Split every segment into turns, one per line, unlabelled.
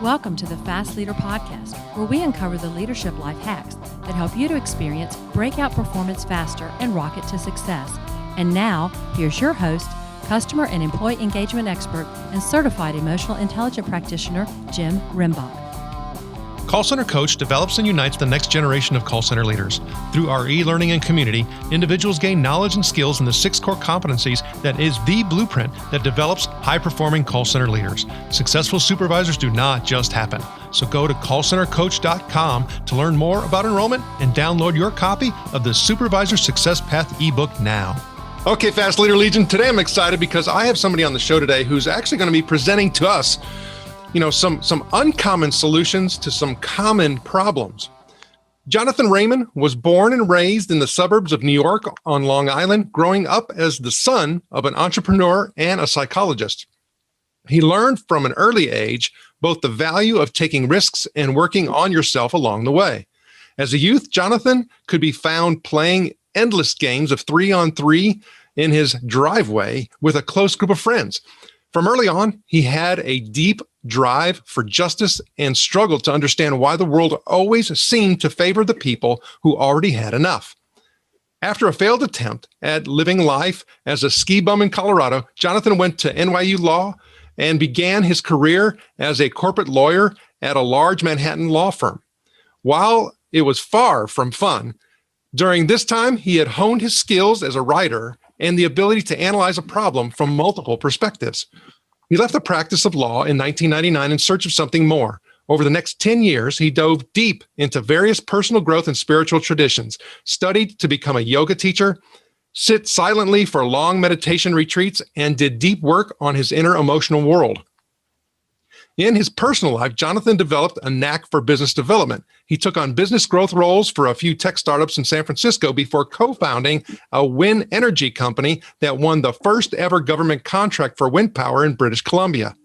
Welcome to the Fast Leader Podcast, where we uncover the leadership life hacks that help you to experience breakout performance faster and rocket to success. And now, here's your host, customer and employee engagement expert and certified emotional intelligence practitioner, Jim Rimbach.
Call Center Coach develops and unites the next generation of call center leaders. Through our e-learning and community, individuals gain knowledge and skills in the 6 core competencies that is the blueprint that develops high-performing call center leaders. Successful supervisors do not just happen. So go to callcentercoach.com to learn more about enrollment and download your copy of the Supervisor Success Path ebook now. Okay, Fast Leader Legion, today I'm excited because I have somebody on the show today who's actually going to be presenting to us some uncommon solutions to some common problems. Jonathan Raymond was born and raised in the suburbs of New York on Long Island, growing up as the son of an entrepreneur and a psychologist. He learned from an early age both the value of taking risks and working on yourself along the way. As a youth, Jonathan could be found playing endless games of 3-on-3 in his driveway with a close group of friends. From early on, he had a deep drive for justice and struggled to understand why the world always seemed to favor the people who already had enough. After a failed attempt at living life as a ski bum in Colorado, Jonathan went to NYU Law and began his career as a corporate lawyer at a large Manhattan law firm. While it was far from fun, during this time, he had honed his skills as a writer and the ability to analyze a problem from multiple perspectives. He left the practice of law in 1999 in search of something more. Over the next 10 years, he dove deep into various personal growth and spiritual traditions, studied to become a yoga teacher, sit silently for long meditation retreats, and did deep work on his inner emotional world. In his personal life, Jonathan developed a knack for business development. He took on business growth roles for a few tech startups in San Francisco before co-founding a wind energy company that won the first ever government contract for wind power in British Columbia.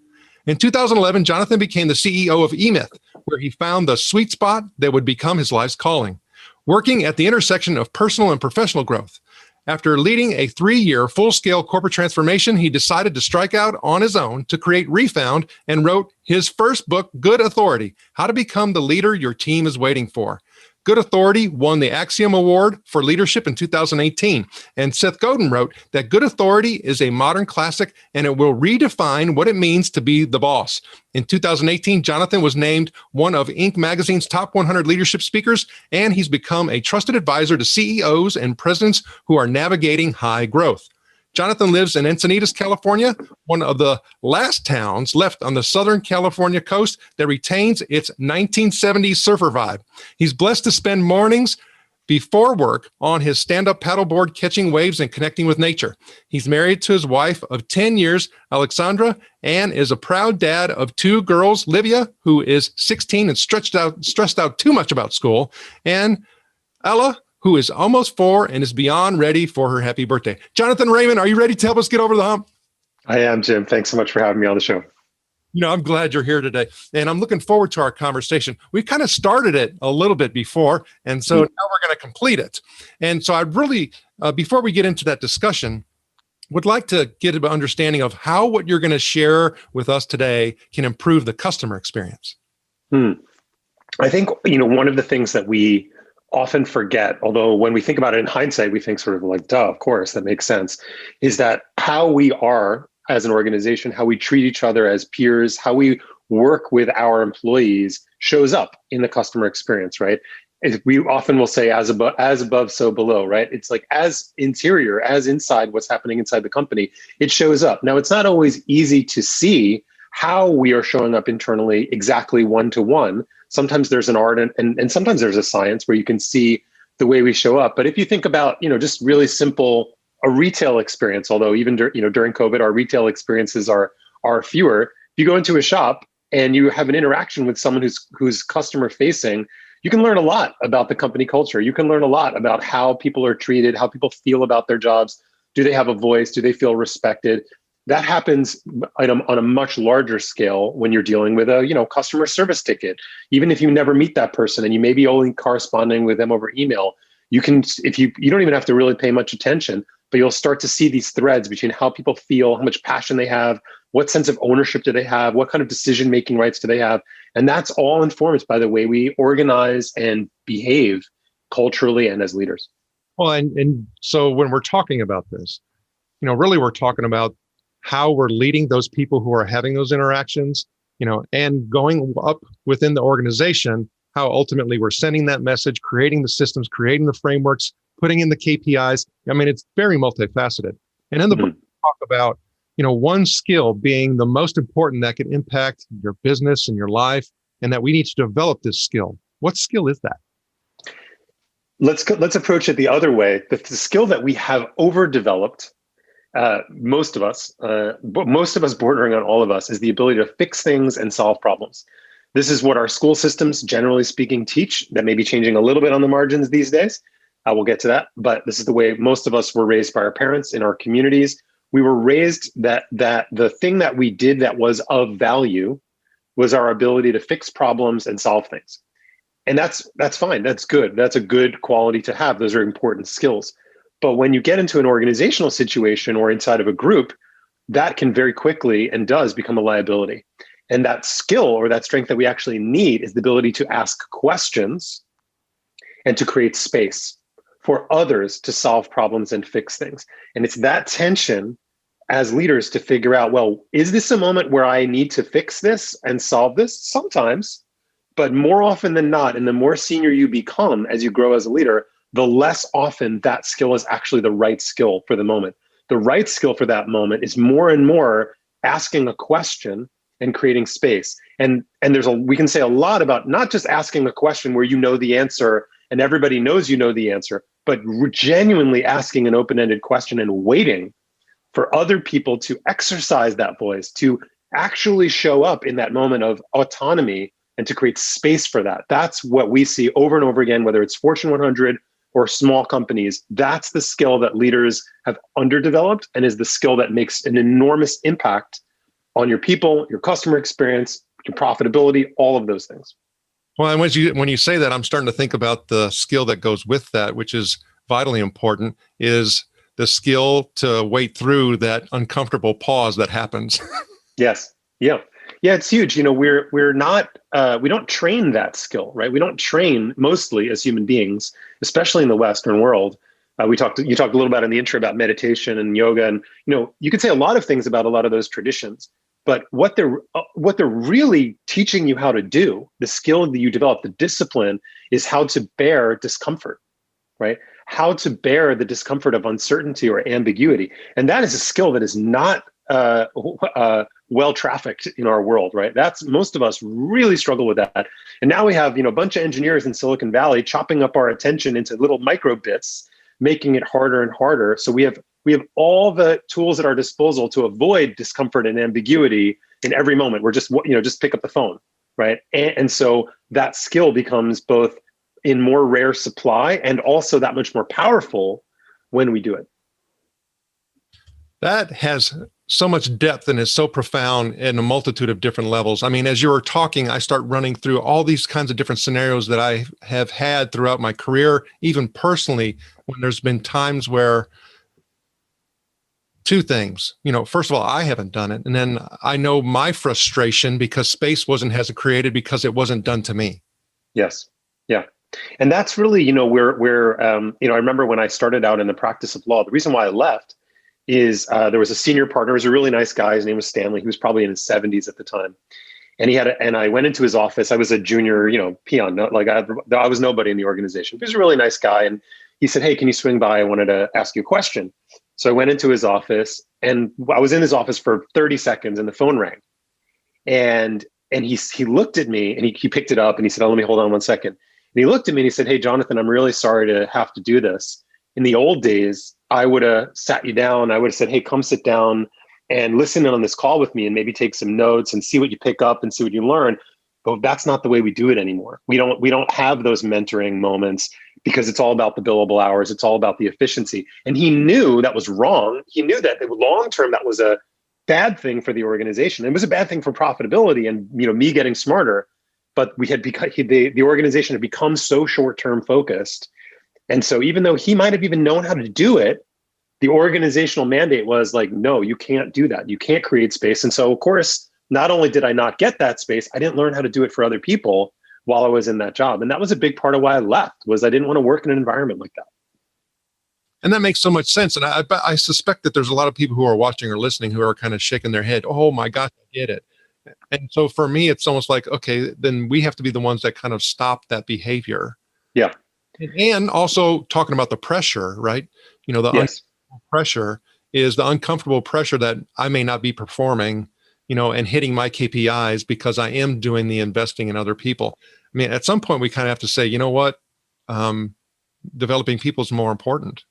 In 2011, Jonathan became the CEO of eMyth, where he found the sweet spot that would become his life's calling, working at the intersection of personal and professional growth. After leading a 3-year full-scale corporate transformation, he decided to strike out on his own to create Refound and wrote his first book, Good Authority: How to Become the Leader Your Team is Waiting For. Good Authority won the Axiom Award for Leadership in 2018. And Seth Godin wrote that Good Authority is a modern classic and it will redefine what it means to be the boss. In 2018, Jonathan was named one of Inc. magazine's top 100 leadership speakers, and he's become a trusted advisor to CEOs and presidents who are navigating high growth. Jonathan lives in Encinitas, California, one of the last towns left on the Southern California coast that retains its 1970s surfer vibe. He's blessed to spend mornings before work on his stand-up paddleboard, catching waves and connecting with nature. He's married to his wife of 10 years, Alexandra, and is a proud dad of 2 girls, Livia, who is 16 and stressed out too much about school, and Ella, who is almost 4 and is beyond ready for her happy birthday. Jonathan Raymond, are you ready to help us get over the hump?
I am, Jim. Thanks so much for having me on the show.
I'm glad you're here today, and I'm looking forward to our conversation. We kind of started it a little bit before, and so now we're going to complete it. And so I really, before we get into that discussion, would like to get an understanding of how what you're going to share with us today can improve the customer experience.
I think, one of the things that we often forget, although when we think about it in hindsight, we think sort of like, duh, of course, that makes sense, is that how we are as an organization, how we treat each other as peers, how we work with our employees shows up in the customer experience, right? We often will say as above, so below, right? It's like as interior, as inside what's happening inside the company, it shows up. Now, it's not always easy to see how we are showing up internally exactly one-to-one. Sometimes there's an art and sometimes there's a science where you can see the way we show up. But if you think about, just really simple, a retail experience, although even during COVID, our retail experiences are fewer. If you go into a shop and you have an interaction with someone who's customer facing, you can learn a lot about the company culture. You can learn a lot about how people are treated, how people feel about their jobs. Do they have a voice? Do they feel respected? That happens on a much larger scale when you're dealing with a customer service ticket. Even if you never meet that person and you may be only corresponding with them over email, you can, if you don't even have to really pay much attention, but you'll start to see these threads between how people feel, how much passion they have, what sense of ownership do they have, what kind of decision-making rights do they have. And that's all informed by the way we organize and behave culturally and as leaders.
Well, and so when we're talking about this, really we're talking about how we're leading those people who are having those interactions, and going up within the organization, how ultimately we're sending that message, creating the systems, creating the frameworks, putting in the KPIs. I mean, it's very multifaceted. And in the book, we talk about, one skill being the most important that can impact your business and your life, and that we need to develop this skill. What skill is that?
Let's approach it the other way. The skill that we have overdeveloped, most of us bordering on all of us, is the ability to fix things and solve problems. This is what our school systems, generally speaking, teach. That may be changing a little bit on the margins these days. We'll get to that. But this is the way most of us were raised by our parents in our communities. We were raised that the thing that we did that was of value was our ability to fix problems and solve things. And that's fine. That's good. That's a good quality to have. Those are important skills. But when you get into an organizational situation or inside of a group, that can very quickly and does become a liability. And that skill or that strength that we actually need is the ability to ask questions and to create space for others to solve problems and fix things. And it's that tension as leaders to figure out, well, is this a moment where I need to fix this and solve this? Sometimes, but more often than not, and the more senior you become as you grow as a leader, the less often that skill is actually the right skill for the moment. The right skill for that moment is more and more asking a question and creating space. And we can say a lot about not just asking a question where you know the answer and everybody knows you know the answer, but genuinely asking an open-ended question and waiting for other people to exercise that voice, to actually show up in that moment of autonomy and to create space for that. That's what we see over and over again, whether it's Fortune 100 or small companies. That's the skill that leaders have underdeveloped and is the skill that makes an enormous impact on your people, your customer experience, your profitability, all of those things.
Well, and when you say that, I'm starting to think about the skill that goes with that, which is vitally important, is the skill to wait through that uncomfortable pause that happens.
Yes. Yeah. Yeah, it's huge. We're not, we don't train that skill, right? We don't train mostly as human beings, especially in the Western world. You talked a little about in the intro about meditation and yoga, and you could say a lot of things about a lot of those traditions. But what they're really teaching you how to do, the skill that you develop, the discipline, is how to bear discomfort, right? How to bear the discomfort of uncertainty or ambiguity. And that is a skill that is not well trafficked in our world, right? Most of us really struggle with that. And now we have, a bunch of engineers in Silicon Valley chopping up our attention into little micro bits, making it harder and harder. So we have all the tools at our disposal to avoid discomfort and ambiguity in every moment. We're just pick up the phone, right? And so that skill becomes both in more rare supply and also that much more powerful when we do it.
That has so much depth and is so profound in a multitude of different levels. I mean, as you were talking, I start running through all these kinds of different scenarios that I have had throughout my career, even personally, when there's been times where two things, first of all, I haven't done it. And then I know my frustration because space hasn't created because it wasn't done to me.
Yes. Yeah. And that's really, where I remember when I started out in the practice of law, the reason why I left is there was a senior partner, he was a really nice guy. His name was Stanley. He was probably in his 70s at the time. And and I went into his office. I was a junior, peon, I was nobody in the organization. He was a really nice guy. And he said, "Hey, can you swing by? I wanted to ask you a question." So I went into his office, and I was in his office for 30 seconds and the phone rang. And he looked at me and he picked it up and he said, "Oh, let me hold on 1 second." And he looked at me and he said, "Hey, Jonathan, I'm really sorry to have to do this. In the old days, I would have sat you down. I would have said, 'Hey, come sit down and listen in on this call with me and maybe take some notes and see what you pick up and see what you learn.' But that's not the way we do it anymore. We don't have those mentoring moments because it's all about the billable hours. It's all about the efficiency." And he knew that was wrong. He knew that long term, that was a bad thing for the organization. It was a bad thing for profitability and me getting smarter. But the organization had become so short-term focused. And so even though he might have even known how to do it, the organizational mandate was like, no, you can't do that. You can't create space. And so, of course, not only did I not get that space, I didn't learn how to do it for other people while I was in that job. And that was a big part of why I left, was I didn't want to work in an environment like that.
And that makes so much sense. And I suspect that there's a lot of people who are watching or listening who are kind of shaking their head. Oh my gosh, I get it. And so for me, it's almost like, okay, then we have to be the ones that kind of stop that behavior.
Yeah.
And also talking about the pressure, right? The uncomfortable pressure is the uncomfortable pressure that I may not be performing, and hitting my KPIs because I am doing the investing in other people. I mean, at some point we kind of have to say, you know what? Developing people is more important.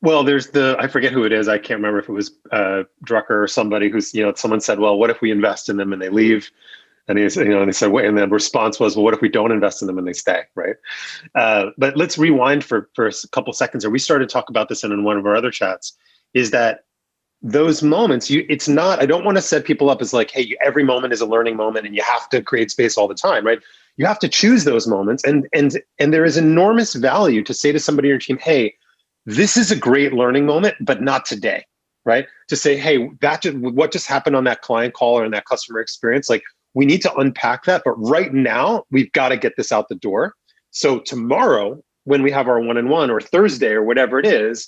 Well, there's I forget who it is. I can't remember if it was Drucker or somebody who's, someone said, well, what if we invest in them and they leave? And he said, and they said, wait, and the response was, well, what if we don't invest in them and they stay, right? But let's rewind for a couple seconds. Or we started to talk about this in one of our other chats, is that those moments, it's not, I don't want to set people up as like, hey, every moment is a learning moment and you have to create space all the time, right? You have to choose those moments. And there is enormous value to say to somebody on your team, hey, this is a great learning moment, but not today, right? To say, hey, what just happened on that client call or in that customer experience, like we need to unpack that, but right now we've got to get this out the door. So tomorrow, when we have our one-on-one or Thursday or whatever it is,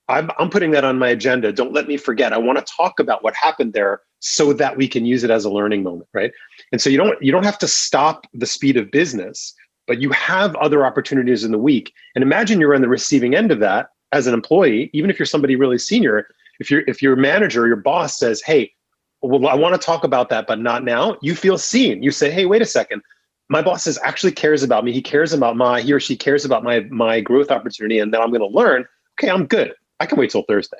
I'm putting that on my agenda. Don't let me forget. I want to talk about what happened there so that we can use it as a learning moment, right? And so you don't have to stop the speed of business, but you have other opportunities in the week. And imagine you're on the receiving end of that as an employee, even if you're somebody really senior. If your manager or your boss says, hey, well, I want to talk about that, but not now, you feel seen. You say, hey, wait a second. My boss actually cares about me. He cares about he or she cares about my growth opportunity, and then I'm going to learn. Okay, I'm good. I can wait till Thursday.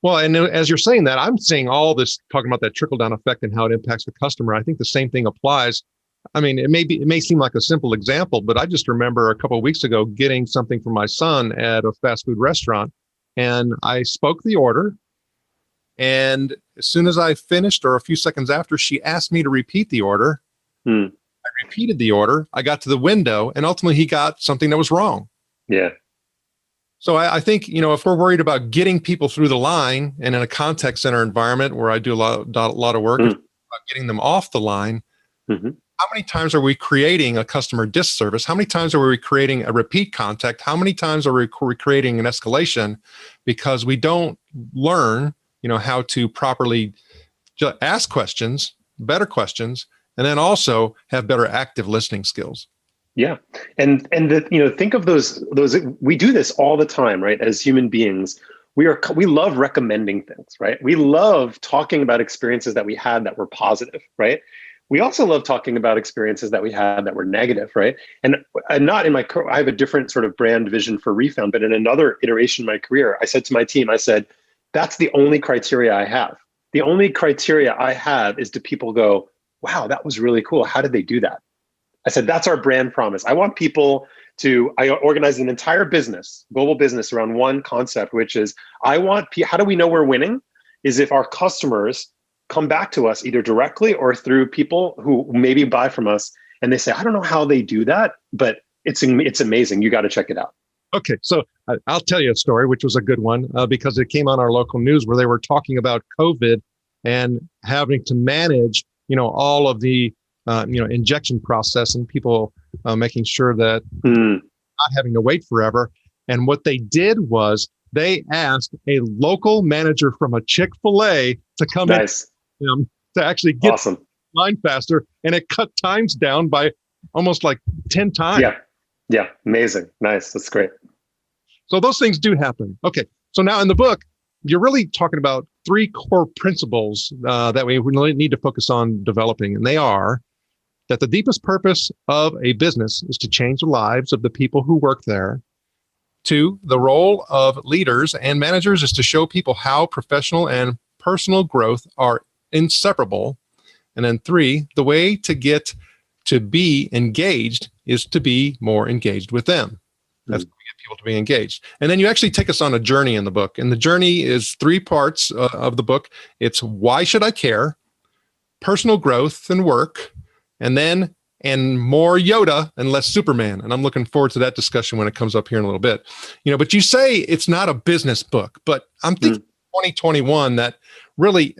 Well, and as you're saying that, I'm seeing all this, talking about that trickle-down effect and how it impacts the customer. I think the same thing applies. I mean, it may seem like a simple example, but I just remember a couple of weeks ago getting something for my son at a fast food restaurant, and I spoke the order. And as soon as I finished, or a few seconds after, she asked me to repeat the order. I repeated the order. I got to the window, and ultimately he got something that was wrong.
Yeah.
So I think, if we're worried about getting people through the line, and in a contact center environment where I do a lot of work, about getting them off the line, how many times are we creating a customer disservice? How many times are we creating a repeat contact? How many times are we creating an escalation because we don't learn, how to properly ask questions, better questions, and then also have better active listening skills?
Yeah. And think of those, we do this all the time, right? As human beings, we love recommending things, right? We love talking about experiences that we had that were positive, right? We also love talking about experiences that we had that were negative, right? And not in I have a different sort of brand vision for Refound, but in another iteration of my career, I said to my team, I said, that's the only criteria I have. The only criteria I have is, do people go, wow, that was really cool. How did they do that? I said, that's our brand promise. I want people I organize an entire business, global business, around one concept, which is how do we know we're winning? Is if our customers come back to us either directly or through people who maybe buy from us, and they say, I don't know how they do that, but it's amazing. You got to check it out.
Okay, so I'll tell you a story, which was a good one, because it came on our local news where they were talking about COVID and having to manage, all of the, injection process and people making sure that not having to wait forever. And what they did was they asked a local manager from a Chick-fil-A to come in to actually get
awesome.
Line faster, and it cut times down by almost like 10 times.
Yeah, amazing. Nice. That's great.
So those things do happen. Okay, so now in the book, you're really talking about 3 core principles that we really need to focus on developing, and they are that the deepest purpose of a business is to change the lives of the people who work there. 2, the role of leaders and managers is to show people how professional and personal growth are inseparable. And then 3, the way to get to be engaged is to be more engaged with them. That's how we get people to be engaged. And then you actually take us on a journey in the book. And the journey is 3 parts of the book. It's why should I care, personal growth and work, and then and more Yoda and less Superman. And I'm looking forward to that discussion when it comes up here in a little bit. But you say it's not a business book, but I'm thinking 2021 that really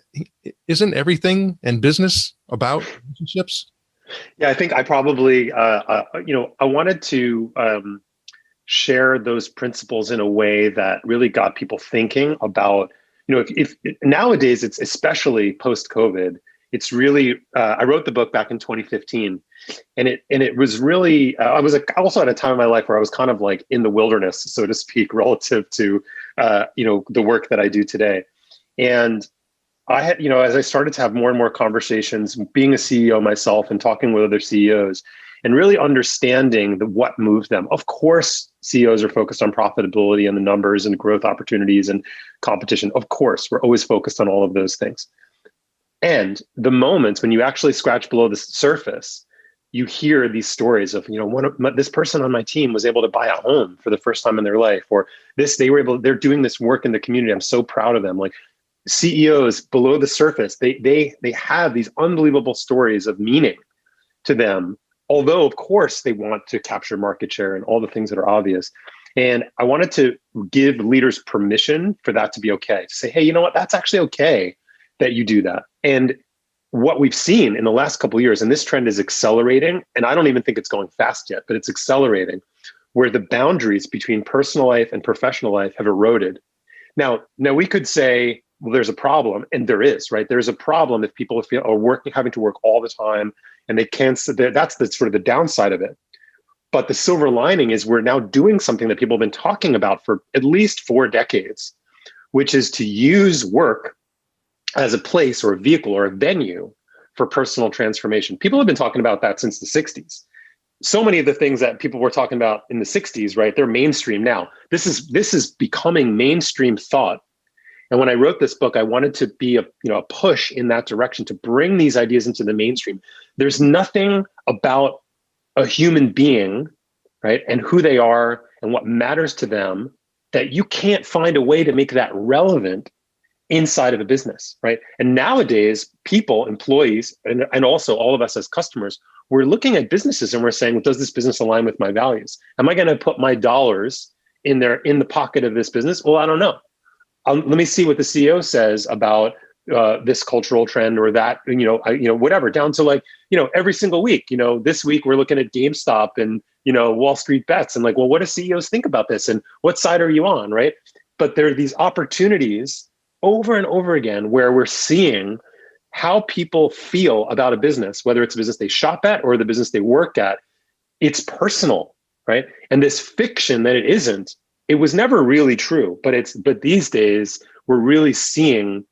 isn't everything in business about relationships.
Yeah, I think I probably, I wanted to share those principles in a way that really got people thinking about, if nowadays it's especially post-COVID, it's really, I wrote the book back in 2015, and it was really, I was also at a time in my life where I was kind of like in the wilderness, so to speak, relative to, the work that I do today. And I had, as I started to have more and more conversations, being a CEO myself and talking with other CEOs and really understanding what moved them. Of course, CEOs are focused on profitability and the numbers and growth opportunities and competition. Of course, we're always focused on all of those things. And the moments when you actually scratch below the surface, you hear these stories of, this person on my team was able to buy a home for the first time in their life, or they're doing this work in the community. I'm so proud of them. Like, CEOs below the surface, they have these unbelievable stories of meaning to them. Although, of course, they want to capture market share and all the things that are obvious. And I wanted to give leaders permission for that to be okay. To say, hey, you know what? That's actually okay that you do that. And what we've seen in the last couple of years, and this trend is accelerating, and I don't even think it's going fast yet, but it's accelerating, where the boundaries between personal life and professional life have eroded. Now we could say, well, there's a problem, and there is, right? There's a problem if people having to work all the time, and they can't. That's the sort of the downside of it. But the silver lining is we're now doing something that people have been talking about for at least 4 decades, which is to use work as a place or a vehicle or a venue for personal transformation. People have been talking about that since the 60s. So many of the things that people were talking about in the 60s, right? They're mainstream now. This is becoming mainstream thought. And when I wrote this book, I wanted to be a push in that direction to bring these ideas into the mainstream. There's nothing about a human being, right, and who they are and what matters to them that you can't find a way to make that relevant inside of a business, right? And nowadays, people, employees, and also all of us as customers, we're looking at businesses and we're saying, well, does this business align with my values? Am I going to put my dollars in the pocket of this business? Well, I don't know. Let me see what the CEO says about this cultural trend or that, whatever, down to every single week. This week we're looking at GameStop and, Wall Street bets, and well, what do CEOs think about this? And what side are you on, right? But there are these opportunities over and over again where we're seeing how people feel about a business, whether it's a business they shop at or the business they work at. It's personal, right? And this fiction that it isn't, it was never really true, but these days we're really seeing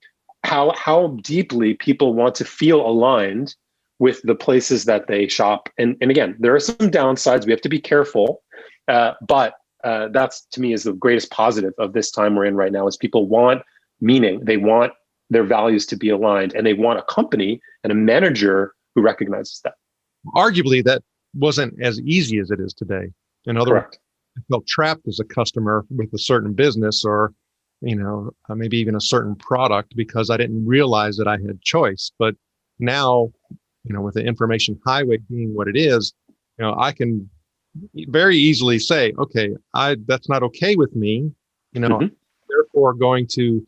how deeply people want to feel aligned with the places that they shop. And again, there are some downsides. We have to be careful, but that's, to me, is the greatest positive of this time we're in right now, is people want meaning. They want their values to be aligned, and they want a company and a manager who recognizes that.
Arguably, that wasn't as easy as it is today. In other words, I felt trapped as a customer with a certain business or, maybe even a certain product because I didn't realize that I had choice. But now, with the information highway being what it is, I can very easily say, okay, that's not okay with me. Therefore going to,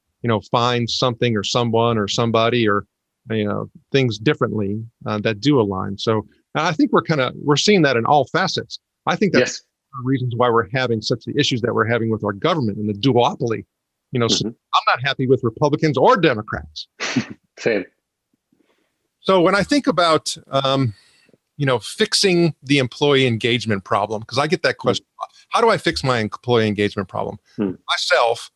find something or someone or somebody or, things differently that do align. So I think we're seeing that in all facets. I think that's reasons why we're having such the issues that we're having with our government and the duopoly. So I'm not happy with Republicans or Democrats.
Same.
So when I think about, fixing the employee engagement problem, because I get that question, how do I fix my employee engagement problem? Myself,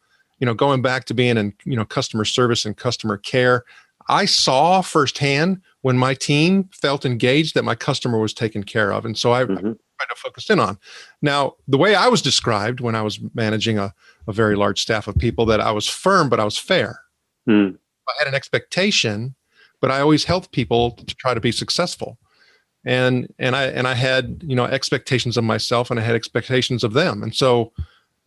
going back to being in, customer service and customer care, I saw firsthand when my team felt engaged that my customer was taken care of. And so I tried to focus in on. Now, the way I was described when I was managing a very large staff of people, that I was firm, but I was fair. I had an expectation, but I always helped people to try to be successful. And I had, expectations of myself, and I had expectations of them. And so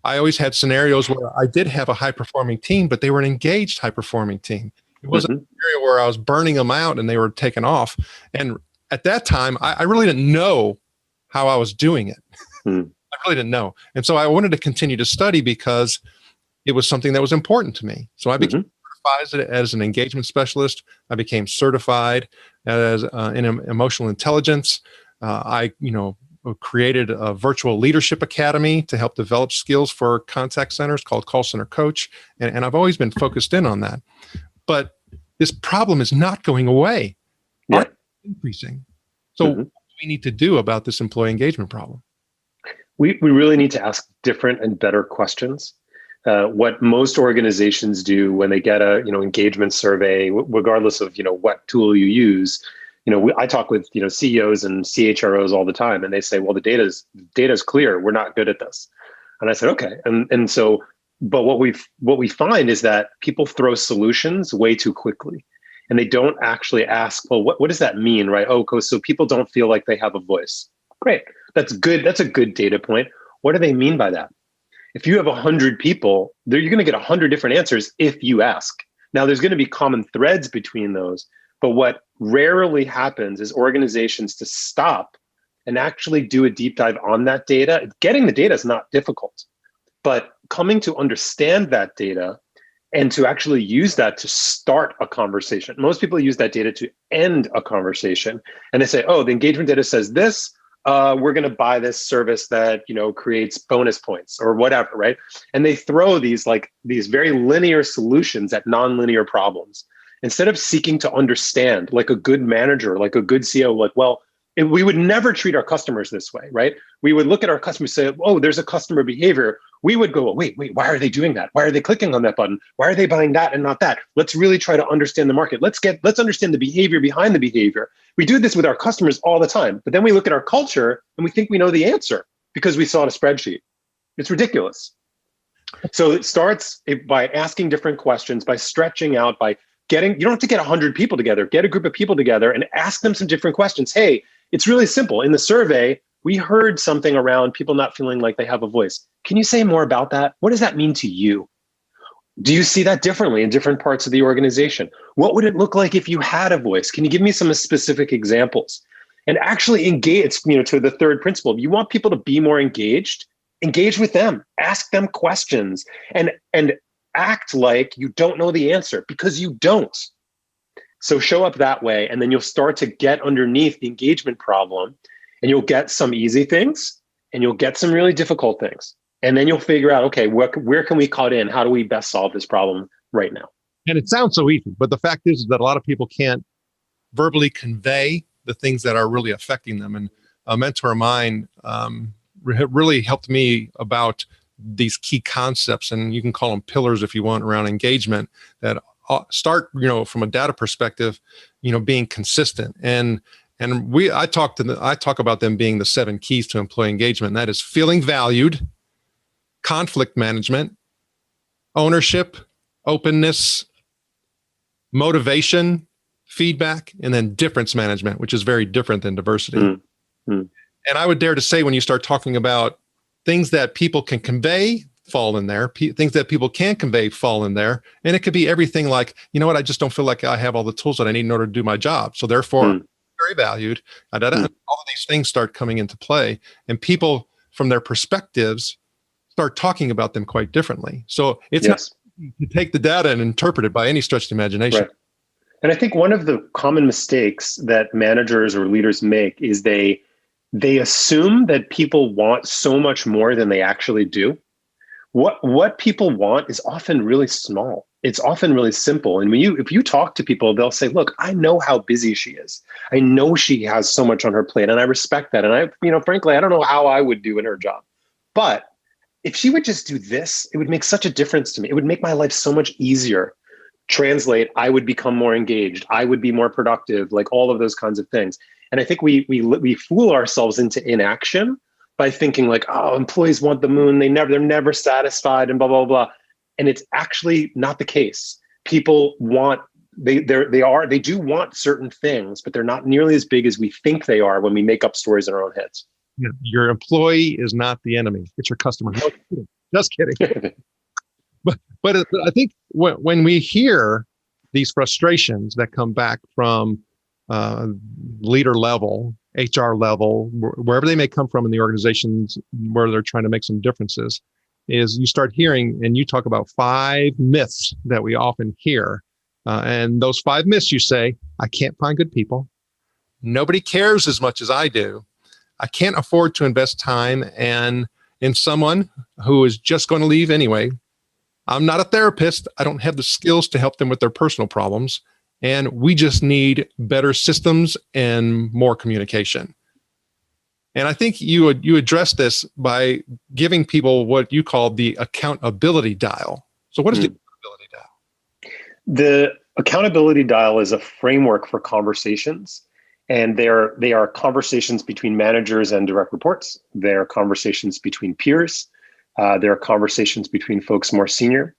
I always had scenarios where I did have a high performing team, but they were an engaged high performing team. It wasn't a scenario where I was burning them out and they were taken off. And at that time, I really didn't know how I was doing it. I really didn't know. And so I wanted to continue to study because it was something that was important to me. So I became certified as an engagement specialist. I became certified as in emotional intelligence. I created a virtual leadership academy to help develop skills for contact centers called Call Center Coach. And I've always been focused in on that. But this problem is not going away.
Yeah.
It's increasing. So what do we need to do about this employee engagement problem?
We really need to ask different and better questions. What most organizations do when they get a engagement survey, regardless of what tool you use, I talk with CEOs and CHROs all the time, and they say, well, the data is clear. We're not good at this. And I said, okay. And so, but what we find is that people throw solutions way too quickly, and they don't actually ask, well, what does that mean, right? Oh, so people don't feel like they have a voice. Great. That's good. That's a good data point. What do they mean by that? If you have 100 people, you're going to get 100 different answers if you ask. Now, there's going to be common threads between those. But what rarely happens is organizations to stop and actually do a deep dive on that data. Getting the data is not difficult, but coming to understand that data and to actually use that to start a conversation. Most people use that data to end a conversation. And they say, oh, the engagement data says this. We're going to buy this service that creates bonus points or whatever, right? And they throw these very linear solutions at nonlinear problems instead of seeking to understand, like a good manager, like a good CEO. We would never treat our customers this way, right? We would look at our customers and say, oh, there's a customer behavior. We would go, wait, why are they doing that? Why are they clicking on that button? Why are they buying that and not that? Let's really try to understand the market. Let's understand the behavior behind the behavior. We do this with our customers all the time, but then we look at our culture and we think we know the answer because we saw it in a spreadsheet. It's ridiculous. So it starts by asking different questions, by stretching out, by you don't have to get 100 people together, get a group of people together and ask them some different questions. Hey, it's really simple. In the survey, we heard something around people not feeling like they have a voice. Can you say more about that? What does that mean to you? Do you see that differently in different parts of the organization? What would it look like if you had a voice? Can you give me some specific examples? And actually engage, to the third principle. If you want people to be more engaged, engage with them, ask them questions, and act like you don't know the answer because you don't. So show up that way, and then you'll start to get underneath the engagement problem, and you'll get some easy things, and you'll get some really difficult things. And then you'll figure out, okay, where can we cut in? How do we best solve this problem right now?
And it sounds so easy, but the fact is that a lot of people can't verbally convey the things that are really affecting them. And a mentor of mine really helped me about these key concepts, and you can call them pillars if you want, around engagement that start, from a data perspective, being consistent. And I talk about them being the 7 keys to employee engagement. And that is feeling valued, conflict management, ownership, openness, motivation, feedback, and then difference management, which is very different than diversity. And I would dare to say, when you start talking about things that people can convey fall in there, things that people can't convey fall in there. And it could be everything like, I just don't feel like I have all the tools that I need in order to do my job. So therefore, I'm very valued. All of these things start coming into play, and people from their perspectives start talking about them quite differently. So it's not to take the data and interpret it by any stretch of the imagination.
Right. And I think one of the common mistakes that managers or leaders make is they assume that people want so much more than they actually do. What people want is often really small. It's often really simple. And if you talk to people, they'll say, look, I know how busy she is. I know she has so much on her plate, and I respect that. And frankly, I don't know how I would do in her job. But if she would just do this, it would make such a difference to me. It would make my life so much easier. Translate, I would become more engaged. I would be more productive, like all of those kinds of things. And I think we fool ourselves into inaction by thinking like, oh, employees want the moon. They're never satisfied and blah, blah, blah. And it's actually not the case. People want, they do want certain things, but they're not nearly as big as we think they are when we make up stories in our own heads.
Yeah, your employee is not the enemy. It's your customer. No, just kidding. But I think when we hear these frustrations that come back from leader level, HR level, wherever they may come from in the organizations where they're trying to make some differences, is you start hearing, and you talk about 5 myths that we often hear. And those 5 myths, you say, I can't find good people. Nobody cares as much as I do. I can't afford to invest time in someone who is just going to leave anyway. I'm not a therapist. I don't have the skills to help them with their personal problems. And we just need better systems and more communication. And I think you address this by giving people what you call the accountability dial. So what is the accountability dial?
The accountability dial is a framework for conversations. And they are conversations between managers and direct reports. They are conversations between peers. There are conversations between folks more senior.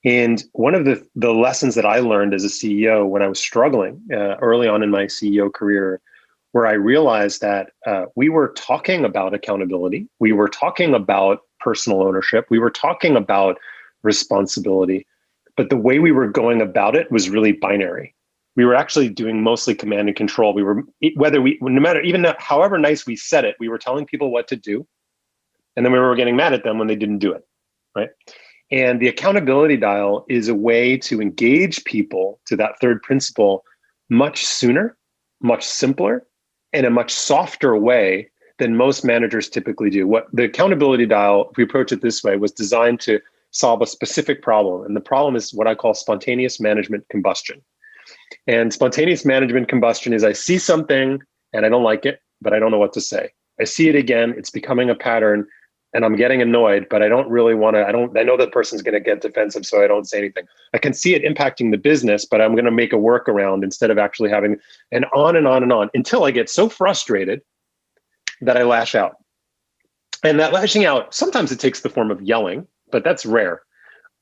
And one of the lessons that I learned as a CEO when I was struggling early on in my CEO career, where I realized that we were talking about accountability, we were talking about personal ownership, we were talking about responsibility, but the way we were going about it was really binary. We were actually doing mostly command and control. We were, no matter, even however nice we said it, we were telling people what to do. And then we were getting mad at them when they didn't do it, right? And the accountability dial is a way to engage people to that third principle much sooner, much simpler, in a much softer way than most managers typically do. What the accountability dial, if we approach it this way, was designed to solve a specific problem. And the problem is what I call spontaneous management combustion. And spontaneous management combustion is I see something and I don't like it, but I don't know what to say. I see it again, it's becoming a pattern and I'm getting annoyed, but I don't really want to, I know that person's going to get defensive, so I don't say anything. I can see it impacting the business, but I'm going to make a workaround instead of actually having, and on and on and on until I get so frustrated that I lash out. And that lashing out, sometimes it takes the form of yelling, but that's rare.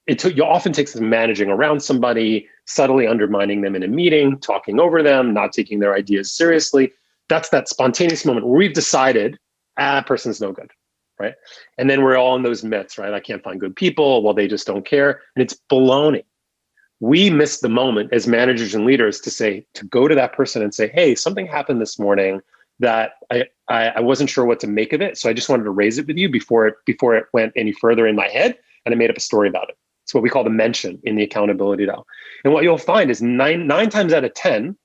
It often takes managing around somebody, subtly undermining them in a meeting, talking over them, not taking their ideas seriously. That's that spontaneous moment where we've decided, person's no good, right? And then we're all in those myths, right? I can't find good people. Well, they just don't care. And it's baloney. We miss the moment as managers and leaders to go to that person and say, hey, something happened this morning that I wasn't sure what to make of it. So I just wanted to raise it with you before it went any further in my head. And I made up a story about it. It's what we call the mention in the accountability dial. And what you'll find is nine times out of 10,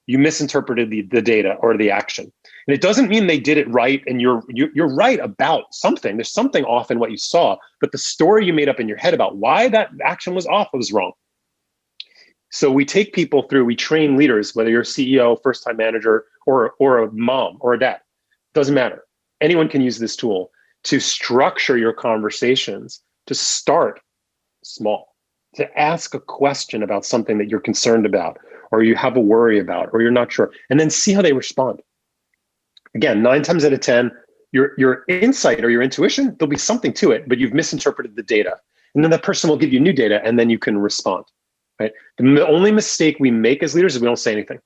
you misinterpreted the data or the action. And it doesn't mean they did it right and you're right about something. There's something off in what you saw, but the story you made up in your head about why that action was off was wrong. So we take people through, we train leaders, whether you're a CEO, first-time manager, or a mom or a dad, doesn't matter. Anyone can use this tool to structure your conversations, to start small, to ask a question about something that you're concerned about, or you have a worry about, or you're not sure, and then see how they respond. Again, 9 times out of 10, your insight or your intuition, there'll be something to it, but you've misinterpreted the data. And then that person will give you new data, and then you can respond, right? The only mistake we make as leaders is we don't say anything.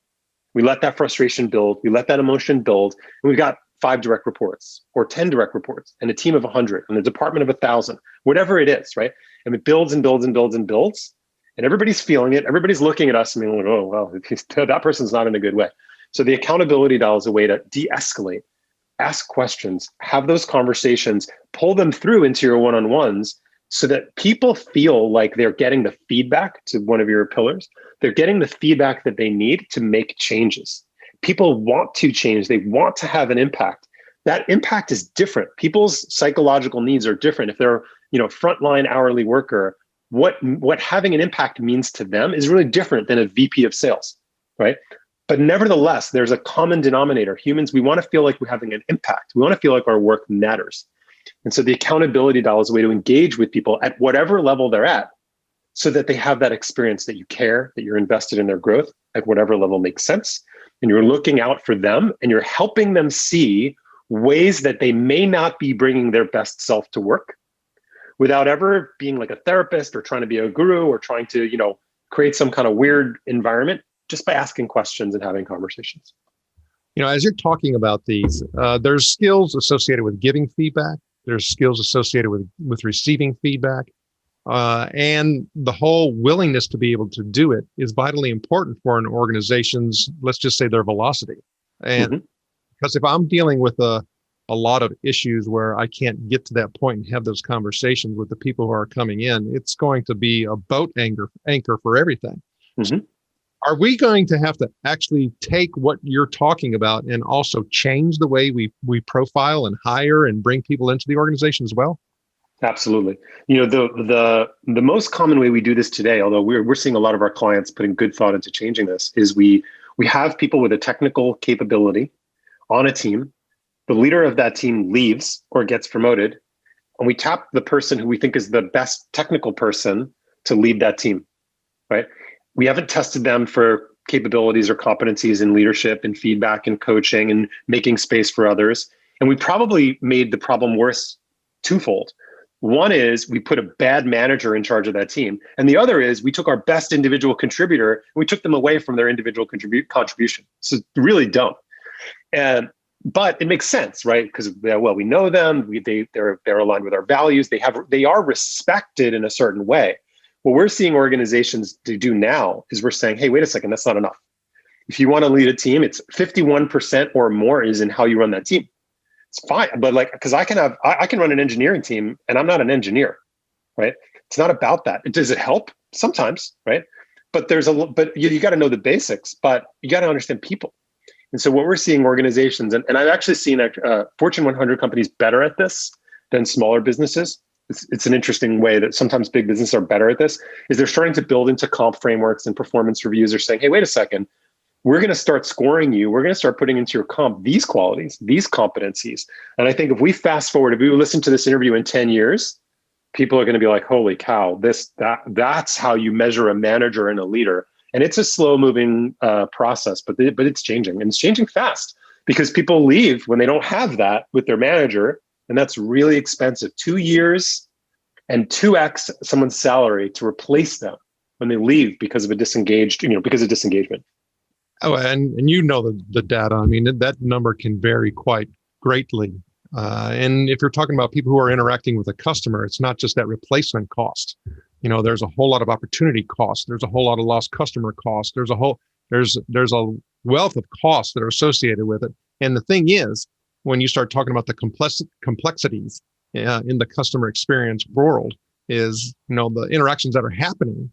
We let that frustration build, we let that emotion build, and we've got 5 direct reports or 10 direct reports and a team of 100 and a department of 1,000, whatever it is, right? And it builds and builds and builds and builds. And everybody's feeling it. Everybody's looking at us and being like, oh, well, that person's not in a good way. So the accountability dial is a way to de-escalate, ask questions, have those conversations, pull them through into your one-on-ones so that people feel like they're getting the feedback to one of your pillars. They're getting the feedback that they need to make changes. People want to change. They want to have an impact. That impact is different. People's psychological needs are different. If they're, frontline hourly worker, what having an impact means to them is really different than a VP of sales, right? But nevertheless, there's a common denominator. Humans, we want to feel like we're having an impact. We want to feel like our work matters. And so the accountability dial is a way to engage with people at whatever level they're at so that they have that experience that you care, that you're invested in their growth at whatever level makes sense. And you're looking out for them and you're helping them see ways that they may not be bringing their best self to work without ever being like a therapist or trying to be a guru or trying to, create some kind of weird environment, just by asking questions and having conversations.
As you're talking about these, there's skills associated with giving feedback. There's skills associated with receiving feedback. And the whole willingness to be able to do it is vitally important for an organization's, let's just say, their velocity. And because if I'm dealing with a lot of issues where I can't get to that point and have those conversations with the people who are coming in, it's going to be a boat anchor for everything. So are we going to have to actually take what you're talking about and also change the way we profile and hire and bring people into the organization as well?
Absolutely. You know, the most common way we do this today, although we're seeing a lot of our clients putting good thought into changing this, is we have people with a technical capability on a team. The leader of that team leaves or gets promoted, and we tap the person who we think is the best technical person to lead that team, right? We haven't tested them for capabilities or competencies in leadership and feedback and coaching and making space for others. And we probably made the problem worse twofold. One is we put a bad manager in charge of that team. And the other is we took our best individual contributor and we took them away from their individual contribution. So really dumb. But it makes sense, right? Because, well, we know them, they're aligned with our values, they are respected in a certain way. What we're seeing organizations do now is we're saying, hey, wait a second, that's not enough. If you want to lead a team, it's 51% or more is in how you run that team. It's fine, but because I can run an engineering team and I'm not an engineer, right? It's not about that. Does it help? Sometimes, right? But you got to know the basics, but you got to understand people. And so what we're seeing organizations, and I've actually seen Fortune 100 companies better at this than smaller businesses. It's an interesting way that sometimes big businesses are better at this, is they're starting to build into comp frameworks and performance reviews. They're saying, hey, wait a second, we're going to start scoring you. We're going to start putting into your comp these qualities, these competencies. And I think if we fast forward, if we listen to this interview in 10 years, people are going to be like, holy cow, that's how you measure a manager and a leader. And it's a slow moving process, but it's changing, and it's changing fast because people leave when they don't have that with their manager. And that's really expensive. 2 years and 2x someone's salary to replace them when they leave because of disengagement.
Oh, and you know the data. I mean, that number can vary quite greatly. And if you're talking about people who are interacting with a customer, it's not just that replacement cost. You know, there's a whole lot of opportunity cost. There's a whole lot of lost customer cost. There's a wealth of costs that are associated with it. And the thing is, when you start talking about the complexities in the customer experience world, is, you know, the interactions that are happening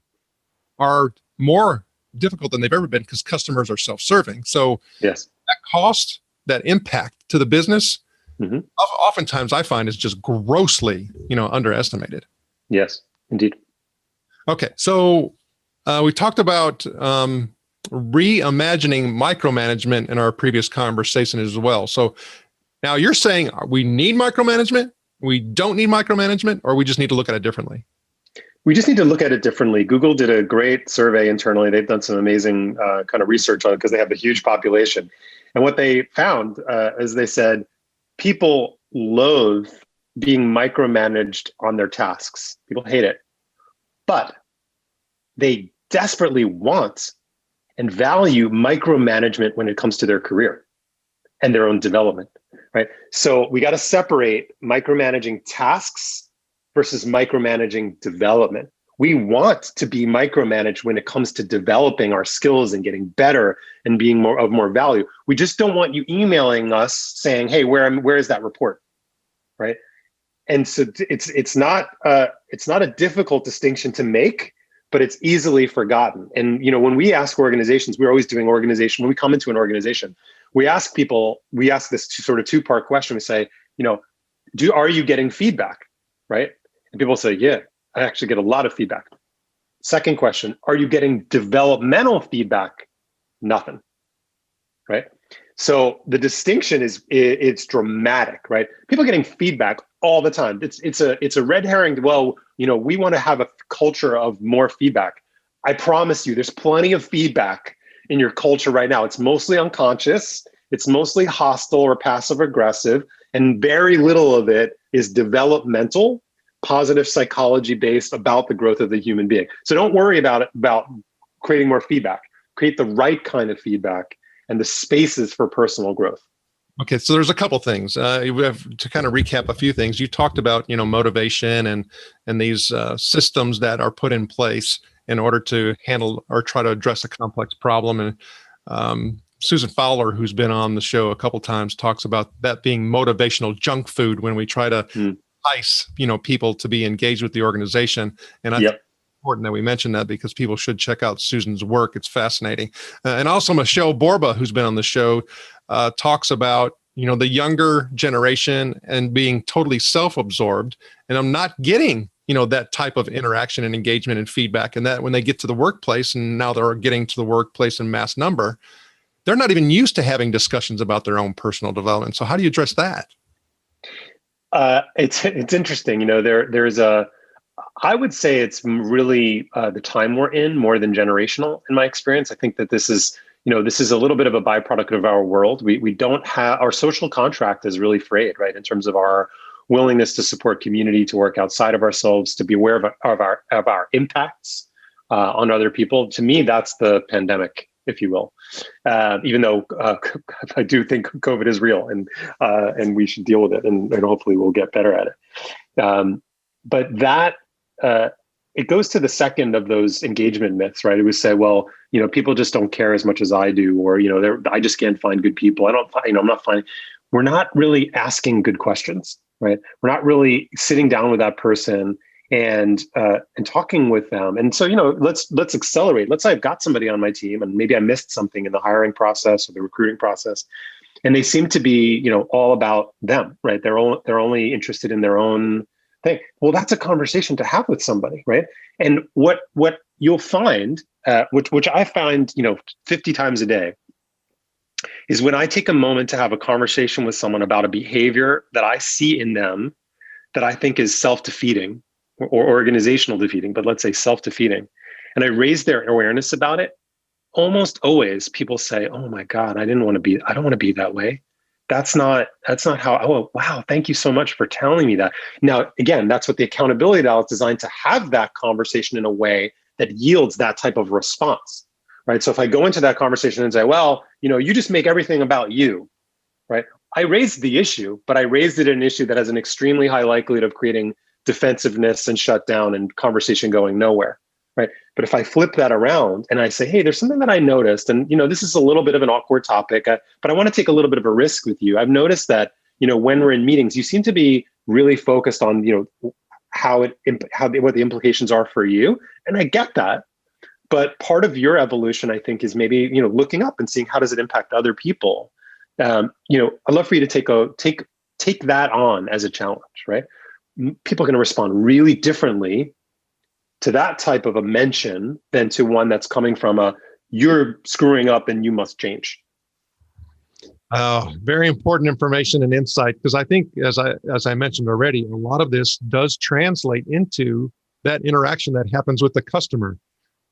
are more difficult than they've ever been because customers are self-serving. So
yes,
that cost, that impact to the business, oftentimes I find is just grossly, underestimated.
Yes, indeed.
Okay, so we talked about reimagining micromanagement in our previous conversation as well. So now you're saying we need micromanagement, we don't need micromanagement, or we just need to look at it differently?
We just need to look at it differently. Google did a great survey internally. They've done some amazing kind of research on it because they have a huge population. And what they found is they said people loathe being micromanaged on their tasks. People hate it. But they desperately want and value micromanagement when it comes to their career and their own development, right? So we got to separate micromanaging tasks versus micromanaging development. We want to be micromanaged when it comes to developing our skills and getting better and being more value. We just don't want you emailing us saying, "Hey, where is that report?" Right? And so it's not a difficult distinction to make, but it's easily forgotten. And when we ask organizations, we're always doing organization. When we come into an organization, we ask this sort of two-part question. We say, are you getting feedback, right? And people say, yeah, I actually get a lot of feedback. Second question, are you getting developmental feedback? Nothing, right? So the distinction it's dramatic, right? People are getting feedback all the time. It's a red herring. Well, we want to have a culture of more feedback. I promise you, there's plenty of feedback in your culture right now. It's mostly unconscious. It's mostly hostile or passive aggressive, and very little of it is developmental, positive psychology based about the growth of the human being. So don't worry about creating more feedback. Create the right kind of feedback and the spaces for personal growth.
Okay, so there's a couple things. We have to kind of recap a few things. You talked about, motivation and these systems that are put in place in order to handle or try to address a complex problem. And Susan Fowler, who's been on the show a couple times, talks about that being motivational junk food when we try to entice, people to be engaged with the organization. And I think it's important that we mention that because people should check out Susan's work. It's fascinating. And also Michelle Borba, who's been on the show, talks about, the younger generation and being totally self-absorbed. And I'm not getting, that type of interaction and engagement and feedback. And that when they get to the workplace, and now they're getting to the workplace in mass number, they're not even used to having discussions about their own personal development. So how do you address that?
It's interesting. I would say it's really the time we're in more than generational in my experience. I think that this is a little bit of a byproduct of our world. We don't have, our social contract is really frayed, right? In terms of our willingness to support community, to work outside of ourselves, to be aware of our impacts on other people. To me, that's the pandemic, if you will. Even though I do think COVID is real and we should deal with it, and hopefully we'll get better at it. But that it goes to the second of those engagement myths, right? It would say, well, people just don't care as much as I do, or I just can't find good people. I'm not finding. We're not really asking good questions, right? We're not really sitting down with that person and talking with them. And so, let's accelerate. Let's say I've got somebody on my team and maybe I missed something in the hiring process or the recruiting process, and they seem to be, all about them, right? They're only interested in their own thing. Well, that's a conversation to have with somebody, right? And what you'll find, which I find, 50 times a day, is when I take a moment to have a conversation with someone about a behavior that I see in them that I think is self-defeating or organizational defeating, but let's say self-defeating, and I raise their awareness about it, almost always people say, "Oh my God, I don't want to be that way. That's not how, oh, wow, thank you so much for telling me that." Now, again, that's what the accountability dial is designed to have, that conversation in a way that yields that type of response, right? So if I go into that conversation and say, well, you just make everything about you, right? I raised the issue, but I raised it an issue that has an extremely high likelihood of creating defensive,ness and shutdown and conversation going nowhere, right? But if I flip that around and I say, hey, there's something that I noticed, and this is a little bit of an awkward topic, but I want to take a little bit of a risk with you. I've noticed that, when we're in meetings, you seem to be really focused on, what the implications are for you. And I get that. But part of your evolution, I think, is maybe, looking up and seeing how does it impact other people. I'd love for you to take that on as a challenge, right? People are going to respond really differently to that type of a mention than to one that's coming from you're screwing up and you must change.
Very important information and insight, because I think, as I mentioned already, a lot of this does translate into that interaction that happens with the customer.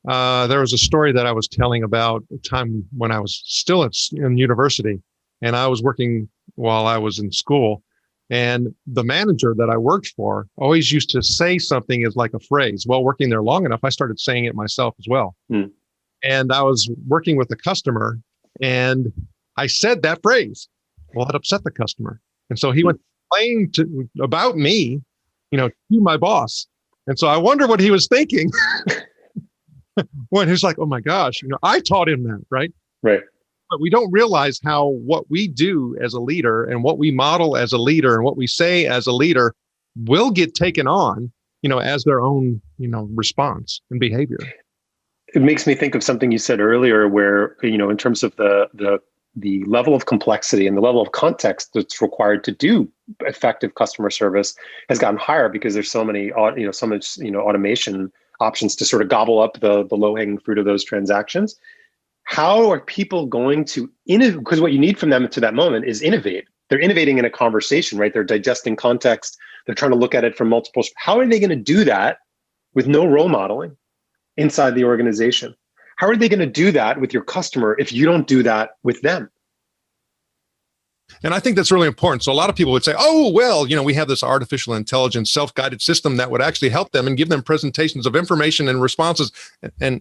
There was a story that I was telling about a time when I was still in university, and I was working while I was in school. And the manager that I worked for always used to say something as like a phrase. Well, working there long enough, I started saying it myself as well. And I was working with a customer and I said that phrase. Well, it upset the customer. And so he went playing about me, to my boss. And so I wonder what he was thinking when he's like, oh my gosh, I taught him that, right?
Right.
But we don't realize how what we do as a leader and what we model as a leader and what we say as a leader will get taken on, as their own, response and behavior.
It makes me think of something you said earlier where, in terms of the level of complexity and the level of context that's required to do effective customer service has gotten higher because there's so much automation options to sort of gobble up the low-hanging fruit of those transactions. How are people going to innovate? Because what you need from them to that moment is innovate. They're innovating in a conversation, right? They're digesting context. They're trying to look at it from multiple. How are they going to do that with no role modeling inside the organization? How are they going to do that with your customer if you don't do that with them?
And I think that's really important. So a lot of people would say, oh, well, we have this artificial intelligence self-guided system that would actually help them and give them presentations of information and responses. And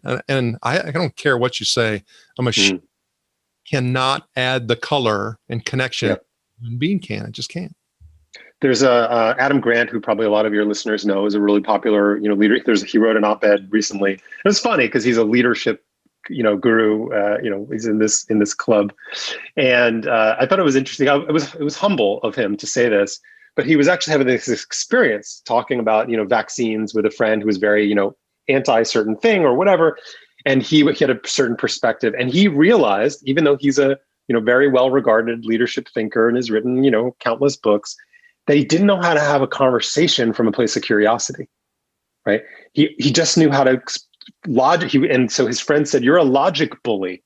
I don't care what you say. A machine cannot add the color and connection human being can. It just can't.
There's a Adam Grant, who probably a lot of your listeners know, is a really popular, leader. He wrote an op-ed recently. It's funny because he's a leadership, guru. He's in this club, and I thought it was interesting. It was humble of him to say this, but he was actually having this experience talking about vaccines with a friend who was very anti certain thing or whatever, and he had a certain perspective, and he realized, even though he's a very well regarded leadership thinker and has written countless books, that he didn't know how to have a conversation from a place of curiosity, right? He just knew how to logic. And so his friend said, "You're a logic bully,"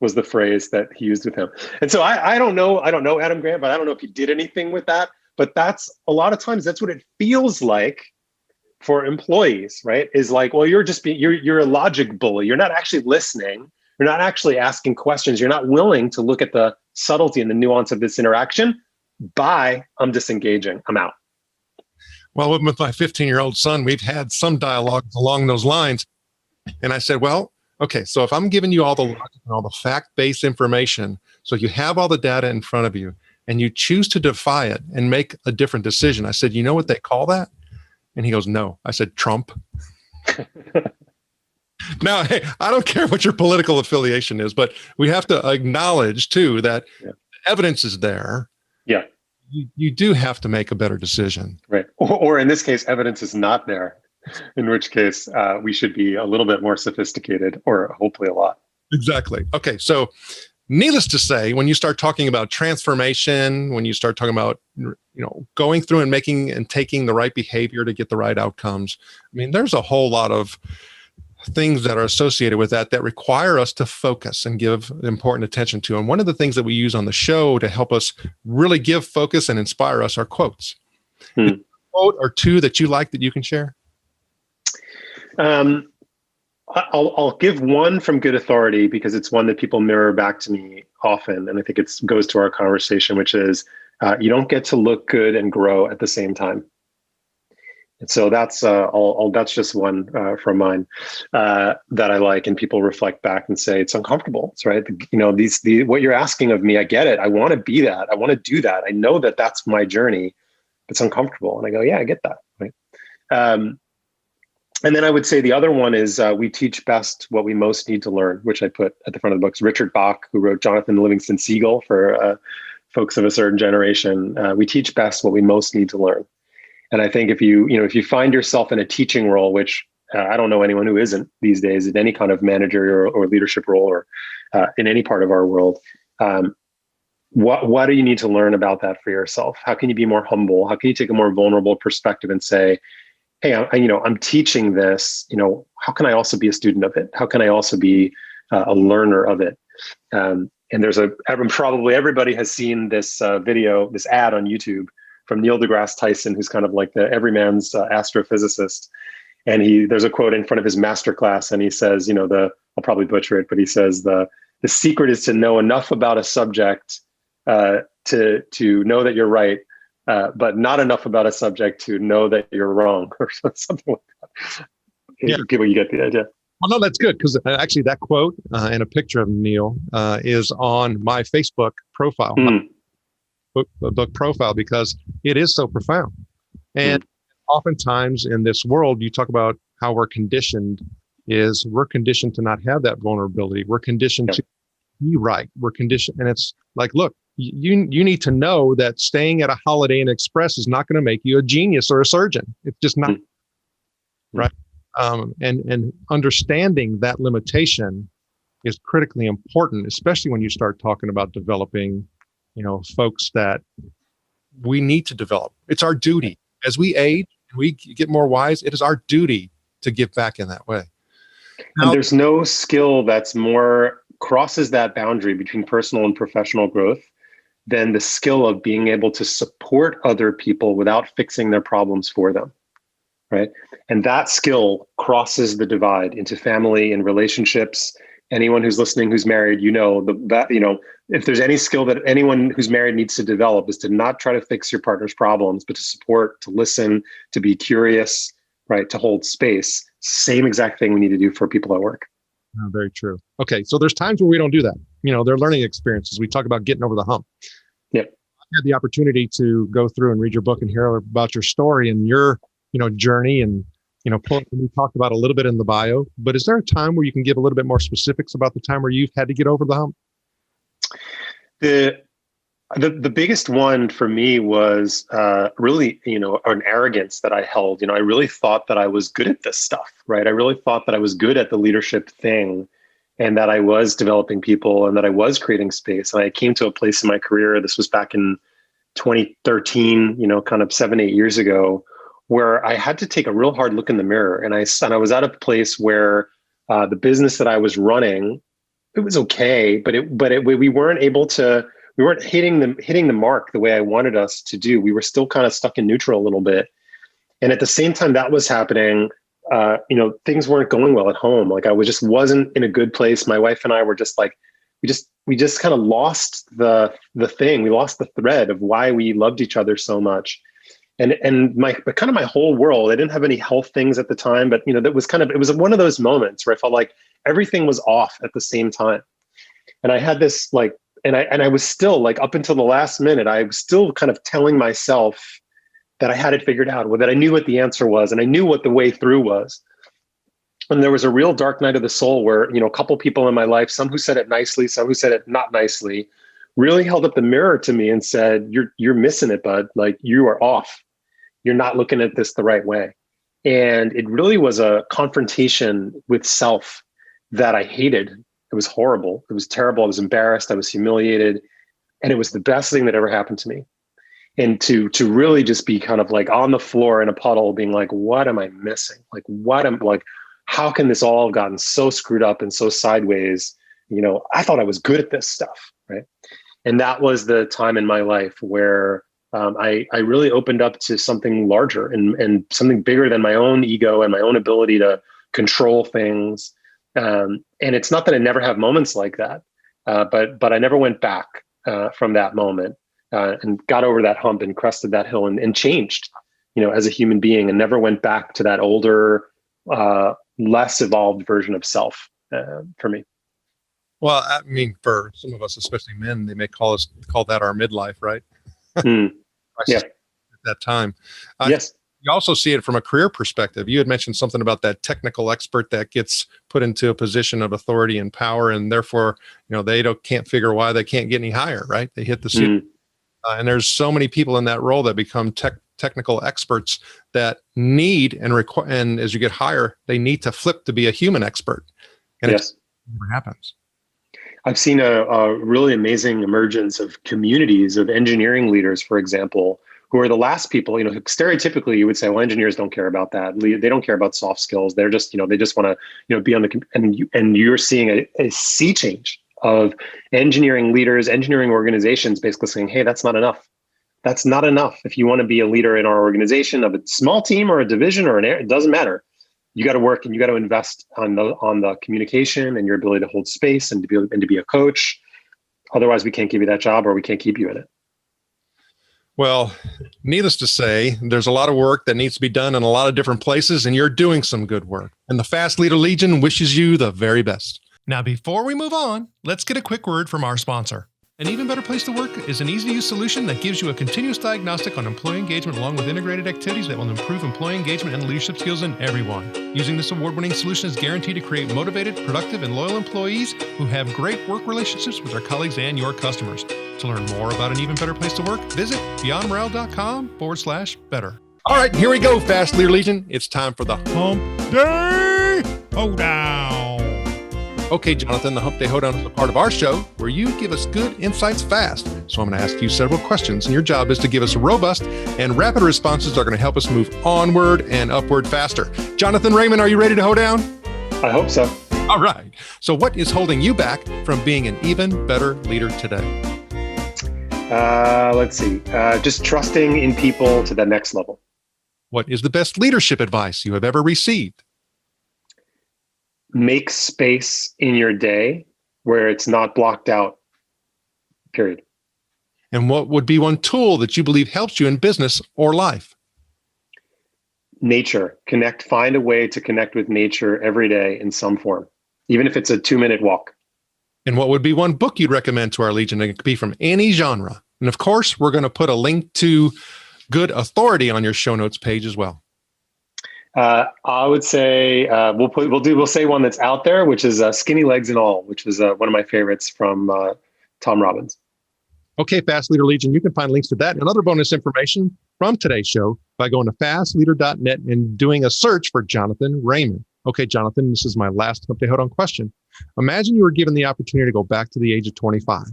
was the phrase that he used with him. And so I don't know Adam Grant, but I don't know if he did anything with that. But that's a lot of times that's what it feels like for employees, right? Is like, well, you're a logic bully. You're not actually listening. You're not actually asking questions. You're not willing to look at the subtlety and the nuance of this interaction. Bye, I'm disengaging. I'm out.
Well, with my 15-year-old son, we've had some dialogue along those lines. And I said, well, okay, so if I'm giving you all the logic and all the fact-based information, so you have all the data in front of you, and you choose to defy it and make a different decision. I said, you know what they call that? And he goes, no. I said, Trump. Now, hey, I don't care what your political affiliation is, but we have to acknowledge, too, that evidence is there.
Yeah.
You do have to make a better decision.
Right. Or in this case, evidence is not there, in which case we should be a little bit more sophisticated, or hopefully a lot.
Exactly. Okay. So needless to say, when you start talking about transformation, when you start talking about, going through and making and taking the right behavior to get the right outcomes, I mean, there's a whole lot of things that are associated with that require us to focus and give important attention to. And one of the things that we use on the show to help us really give focus and inspire us are quotes. A quote or two that you like that you can share?
I'll give one from good authority because it's one that people mirror back to me often. And I think it goes to our conversation, which is you don't get to look good and grow at the same time. And so that's that's just one from mine that I like, and people reflect back and say it's uncomfortable. It's right. What you're asking of me, I get it. I want to be that. I want to do that. I know that that's my journey. It's uncomfortable, and I go, yeah, I get that. Right. And then I would say the other one is we teach best what we most need to learn, which I put at the front of the books. Richard Bach, who wrote Jonathan Livingston Seagull for folks of a certain generation, we teach best what we most need to learn. And I think if you find yourself in a teaching role, which I don't know anyone who isn't these days in any kind of managerial or leadership role or in any part of our world, what do you need to learn about that for yourself? How can you be more humble? How can you take a more vulnerable perspective and say, hey, I'm teaching this, how can I also be a student of it? How can I also be a learner of it? And there's probably everybody has seen this video, this ad on YouTube from Neil deGrasse Tyson, who's kind of like the everyman's astrophysicist. And there's a quote in front of his masterclass, and he says, I'll probably butcher it, but he says the secret is to know enough about a subject to know that you're right, but not enough about a subject to know that you're wrong, or something like that.
Yeah.
People, you get the idea.
Well, no, that's good, because actually that quote and a picture of Neil is on my Facebook profile. Book profile, because it is so profound. And oftentimes in this world, you talk about how we're conditioned to not have that vulnerability. We're conditioned to be right. We're conditioned. And it's like, look, you need to know that staying at a Holiday Inn Express is not going to make you a genius or a surgeon. It's just not right. And understanding that limitation is critically important, especially when you start talking about developing folks that we need to develop. It's our duty as we age and we get more wise. It is our duty to give back in that way.
And there's no skill that's more crosses that boundary between personal and professional growth than the skill of being able to support other people without fixing their problems for them. Right. And that skill crosses the divide into family and relationships. Anyone who's listening, who's married, if there's any skill that anyone who's married needs to develop, is to not try to fix your partner's problems, but to support, to listen, to be curious, right? To hold space. Same exact thing we need to do for people at work.
Oh, very true. Okay. So there's times where we don't do that. They're learning experiences. We talk about getting over the hump.
Yep.
had the opportunity to go through and read your book and hear about your story and your, journey and, we talked about a little bit in the bio, but is there a time where you can give a little bit more specifics about the time where you've had to get over the hump?
The biggest one for me was really, an arrogance that I held. I really thought that I was good at this stuff, right? I really thought that I was good at the leadership thing and that I was developing people and that I was creating space. And I came to a place in my career, this was back in 2013, kind of 7-8 years ago, where I had to take a real hard look in the mirror. And I was at a place where the business that I was running, it was okay, but we weren't able to. We weren't hitting the mark the way I wanted us to do. We were still kind of stuck in neutral a little bit. And at the same time that was happening, things weren't going well at home. Like I wasn't in a good place. My wife and I were just like, we just kind of lost the thing. We lost the thread of why we loved each other so much. And my whole world, I didn't have any health things at the time, but it was one of those moments where I felt like everything was off at the same time. And I had this and I was still up until the last minute, I was still kind of telling myself that I had it figured out, or that I knew what the answer was and I knew what the way through was. And there was a real dark night of the soul where, a couple people in my life, some who said it nicely, some who said it not nicely, really held up the mirror to me and said, you're missing it, bud. Like you are off. You're not looking at this the right way. And it really was a confrontation with self that I hated. It was horrible. It was terrible. I was embarrassed. I was humiliated. And it was the best thing that ever happened to me. And to really just be kind of on the floor in a puddle being like, what am I missing? How can this all have gotten so screwed up and so sideways? I thought I was good at this stuff, right? And that was the time in my life where I really opened up to something larger and something bigger than my own ego and my own ability to control things. And it's not that I never have moments like that, but I never went back from that moment and got over that hump and crested that hill and changed, as a human being, and never went back to that older, less evolved version of self for me.
Well, I mean, for some of us, especially men, they may call that our midlife, right?
Yeah.
At that time.
Yes.
You also see it from a career perspective. You had mentioned something about that technical expert that gets put into a position of authority and power, and therefore, they can't figure why they can't get any higher, right? They hit the ceiling. And there's so many people in that role that become technical experts that need and as you get higher, they need to flip to be a human expert. And
yes,
it never happens.
I've seen a really amazing emergence of communities of engineering leaders, for example, who are the last people, stereotypically you would say, well, engineers don't care about that. They don't care about soft skills. They're just, they just want to, be on and you're seeing a sea change of engineering leaders, engineering organizations basically saying, hey, that's not enough. That's not enough. If you want to be a leader in our organization of a small team or a division or it doesn't matter. You got to work and you got to invest on the communication and your ability to hold space and to be a coach. Otherwise, we can't give you that job or we can't keep you in it.
Well, needless to say, there's a lot of work that needs to be done in a lot of different places, and you're doing some good work. And the Fast Leader Legion wishes you the very best. Now, before we move on, let's get a quick word from our sponsor. An Even Better Place to Work is an easy-to-use solution that gives you a continuous diagnostic on employee engagement along with integrated activities that will improve employee engagement and leadership skills in everyone. Using this award-winning solution is guaranteed to create motivated, productive, and loyal employees who have great work relationships with their colleagues and your customers. To learn more about An Even Better Place to Work, visit beyondmorale.com/better. All right, here we go, Fast Leader Legion. It's time for the Hump Day Hoedown. Okay, Jonathan, the Hump Day Hoedown is a part of our show where you give us good insights fast. So I'm going to ask you several questions, and your job is to give us robust and rapid responses that are going to help us move onward and upward faster. Jonathan, Raymond, are you ready to hoe down?
I hope so.
All right. So what is holding you back from being an even better leader today?
Let's see. Just trusting in people to the next level.
What is the best leadership advice you have ever received?
Make space in your day where it's not blocked out, period.
And what would be one tool that you believe helps you in business or life?
Nature. Find a way to connect with nature every day in some form, even if it's a 2-minute walk.
And what would be one book you'd recommend to our Legion? It could be from any genre. And of course, we're going to put a link to good authority on your show notes page as well.
I would say we'll say one that's out there, which is Skinny Legs and All, which is one of my favorites from Tom Robbins.
Okay, Fast Leader Legion, you can find links to that and other bonus information from today's show by going to fastleader.net and doing a search for Jonathan Raymond. Okay, Jonathan, this is my last Hump Day Hold On question. Imagine you were given the opportunity to go back to the age of 25.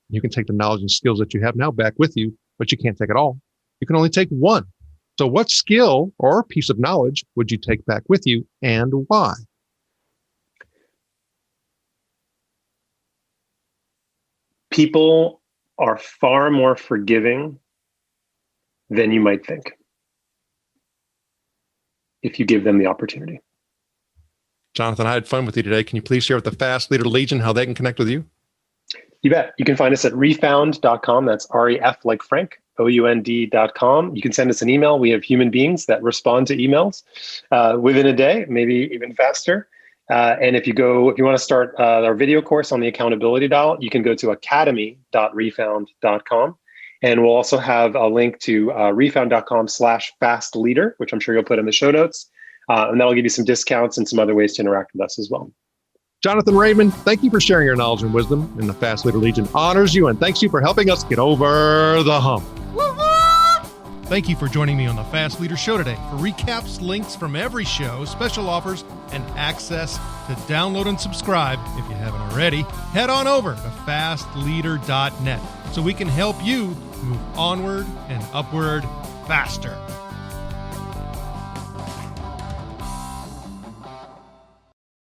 You can take the knowledge and skills that you have now back with you, but you can't take it all. You can only take one. So what skill or piece of knowledge would you take back with you and why?
People are far more forgiving than you might think if you give them the opportunity.
Jonathan, I had fun with you today. Can you please share with the Fast Leader Legion how they can connect with you?
You bet. You can find us at refound.com. That's REF like Frank, OUND.com. You can send us an email. We have human beings that respond to emails within a day, maybe even faster. And if you want to start our video course on the accountability dial, you can go to academy.refound.com. And we'll also have a link to refound.com/fastleader, which I'm sure you'll put in the show notes. And that'll give you some discounts and some other ways to interact with us as well.
Jonathan Raymond, thank you for sharing your knowledge and wisdom. And the Fast Leader Legion honors you. And thanks you for helping us get over the hump. Thank you for joining me on the Fast Leader Show today. For recaps, links from every show, special offers, and access to download and subscribe, if you haven't already, head on over to fastleader.net so we can help you move onward and upward faster.